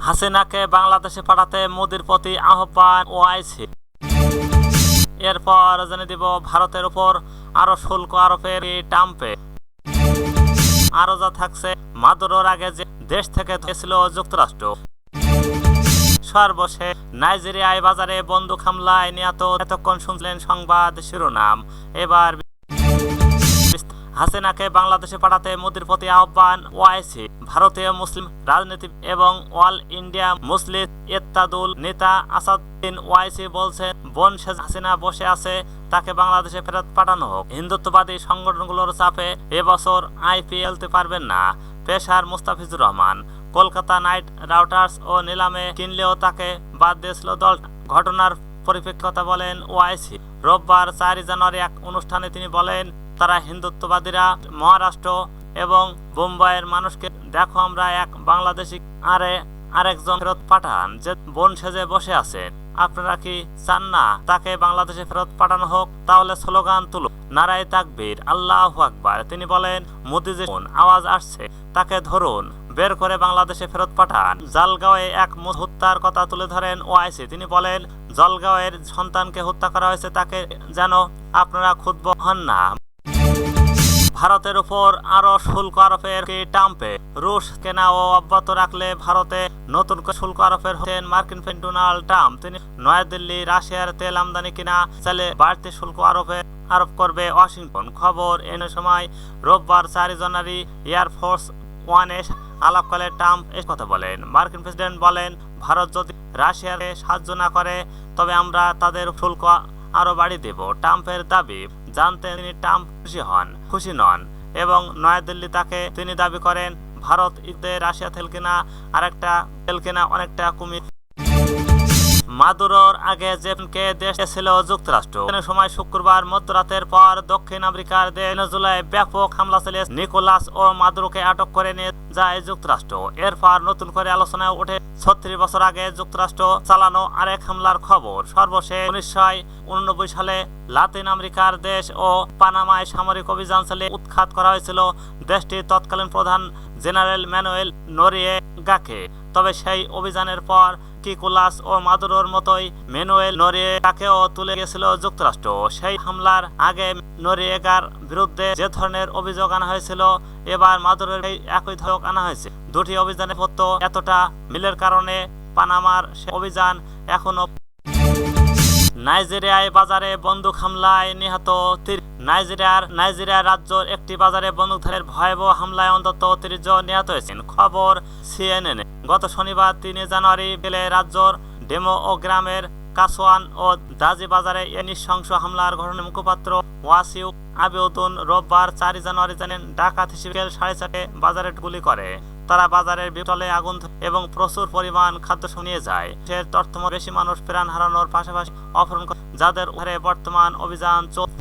হাসিনাকে বাংলাদেশে পাঠাতে মোদির প্রতি আহ্বান ওআইসি। এরপর জেনে দিব ভারতের উপর আরো শুল্ক আরোপের ট্রাম্পে। আরো যা থাকছে, মাদুরোর আগে যে দেশ থেকে ধরেছিল যুক্তরাষ্ট্র। সর্বশেষ নাইজেরিয়ায় বাজারে বন্দুক হামলায় নিহত। এতক্ষণ শুনলেন সংবাদ শিরোনাম। এবার হাসিনাকে বাংলাদেশে পাঠাতে মোদির প্রতি আহ্বান ওআইসি। ভারতীয় মুসলিম রাজনীতি এবং অল ইন্ডিয়া মুসলিম ইত্তেহাদুল নেতা আসাদুদ্দিন ওয়াইসি বলছেন, বোন শেখ হাসিনা বসে আছে, তাকে বাংলাদেশে ফেরত পাঠানো হোক। হিন্দুত্ববাদী সংগঠনগুলোর চাপে এবছর আইপিএল খেলতে পারবেন না pacer Mustafizur Rahman. Kolkata Knight Riders ও নিলামে কিনলেও তাকে বাদ দিয়েছিল দল। ঘটনার পরিপ্রেক্ষিতে বলেন ওআইসি। রোববার 4 জানুয়ারি এক অনুষ্ঠানে তিনি বলেন, তারা হিন্দুত্ববাদীরা মহারাষ্ট্র এবং বোম্বাইয়ের মানুষকে দেখো, আমরা এক বাংলাদেশি আরেকজন ফেরত পাঠান যে বোন সেজে বসে আছেন। আপনারা কি চান না তাকে বাংলাদেশে ফেরত পাঠানো হোক? তাহলে স্লোগান তুলো, নারায়ে তাকবীর, আল্লাহু আকবার। তিনি বলেন, মোদি যে আওয়াজ আসছে তাকে ধরুন, বের করে বাংলাদেশে ফেরত পাঠান। জলগাঁওয়ে এক হত্যার কথা তুলে ধরেন ওআইসি। তিনি বলেন, জলগাঁওয়ের সন্তানকে হত্যা করা হয়েছে, তাকে যেন আপনারা ক্ষুব্ধ হন না। ভারতের উপর আরো শুল্ক আরোপের ট্রাম্পে। রুশ কেনা ও অব্যাহত রাখলে ভারতে নতুন শুল্ক আরোপের হচ্ছেন মার্কিন প্রেসিডেন্ট ডোনাল্ড ট্রাম্প। তিনি নয়াদিল্লি রাশিয়ার তেল আমদানি কিনা চাইলে বাড়তি শুল্ক আরোপ করবে ওয়াশিংটন। খবর এনে সময় রোববার 4 জানুয়ারি এয়ারফোর্স ওয়ানে আলাপকালে ট্রাম্প এই কথা বলেন। মার্কিন প্রেসিডেন্ট বলেন, ভারত যদি রাশিয়াকে সাহায্য না করে তবে আমরা তাদের শুল্ক আরো বাড়িয়ে দেব। ট্রাম্পের দাবি জানতে তিনি ট্রাম্প খুশি নন এবং নয়াদিল্লি তাকে তিনি দাবি করেন, ভারত ঈদে রাশিয়া তেল কেনা অনেকটা কমিয়ে। মাদুরোর আগে জেপকে দেশ ছিল যুক্তরাষ্ট্র। সময় শুক্রবার মধ্যরাতের পর দক্ষিণ আমেরিকার দেশ ভেনেজুয়েলায় ব্যাপক হামলা চালিয়ে নিকোলাস ও মাদুরোকে আটক করে নিয়ে যায় যুক্তরাষ্ট্র। এরপর নতুন করে আলোচনায় ওঠে 36 বছর আগে যুক্তরাষ্ট্র চালানো আরেক হামলার খবর। সর্বশেষ 1989 সালে লাতিন আমেরিকার দেশ ও পানামায় সামরিক অভিযান চালিয়ে উৎখাত করা হয়েছিল দেশটির তৎকালীন প্রধান জেনারেল ম্যানুয়েল নোরিয়েগাকে। তবে সেই অভিযানের পর নিকোলাস ও মাদুরোর মতোই ম্যানুয়েল নোরিয়েগাকেও তুলে গিয়েছিল যুক্তরাষ্ট্র। সেই হামলার আগে নোরিয়েগার বিরুদ্ধে যে ধরনের অভিযোগ আনা হয়েছিল, এবার মাদুরোর একই ধরনের আনা হয়েছে। দুটি অভিযানের মধ্যে এতটা মিলের কারণে পানামার অভিযান এখনো। নাইজেরিয়ায় বাজারে বন্দুক হামলায় নিহত। নাইজেরিয়ার রাজ্যের একটি বাজারে বন্দুকধারীর ভয়াবহ হামলায় অন্তত 30 জন নিহত হয়েছেন। খবর CNN। গত শনিবার 3 জানুয়ারি বেলে রাজ্যর ডেমো ও গ্রামের কাসওয়ান ও দাজি বাজারে এ নৃশংস হামলার ঘটনার মুখপাত্র ওয়াসিউ আবিউদ্দিন রোববার 4 জানুয়ারি জানেন, ডাকাত হিসেবে 4:30 বাজারে গুলি করে। তারা বাজারের বিতলে আগুন এবং প্রচুর পরিমাণ খাদ্য নিয়ে যায়। বেশি মানুষ প্রাণ হারানোর পাশাপাশি অপহরণ করে, যাদের উপরে বর্তমান অভিযান চলছে।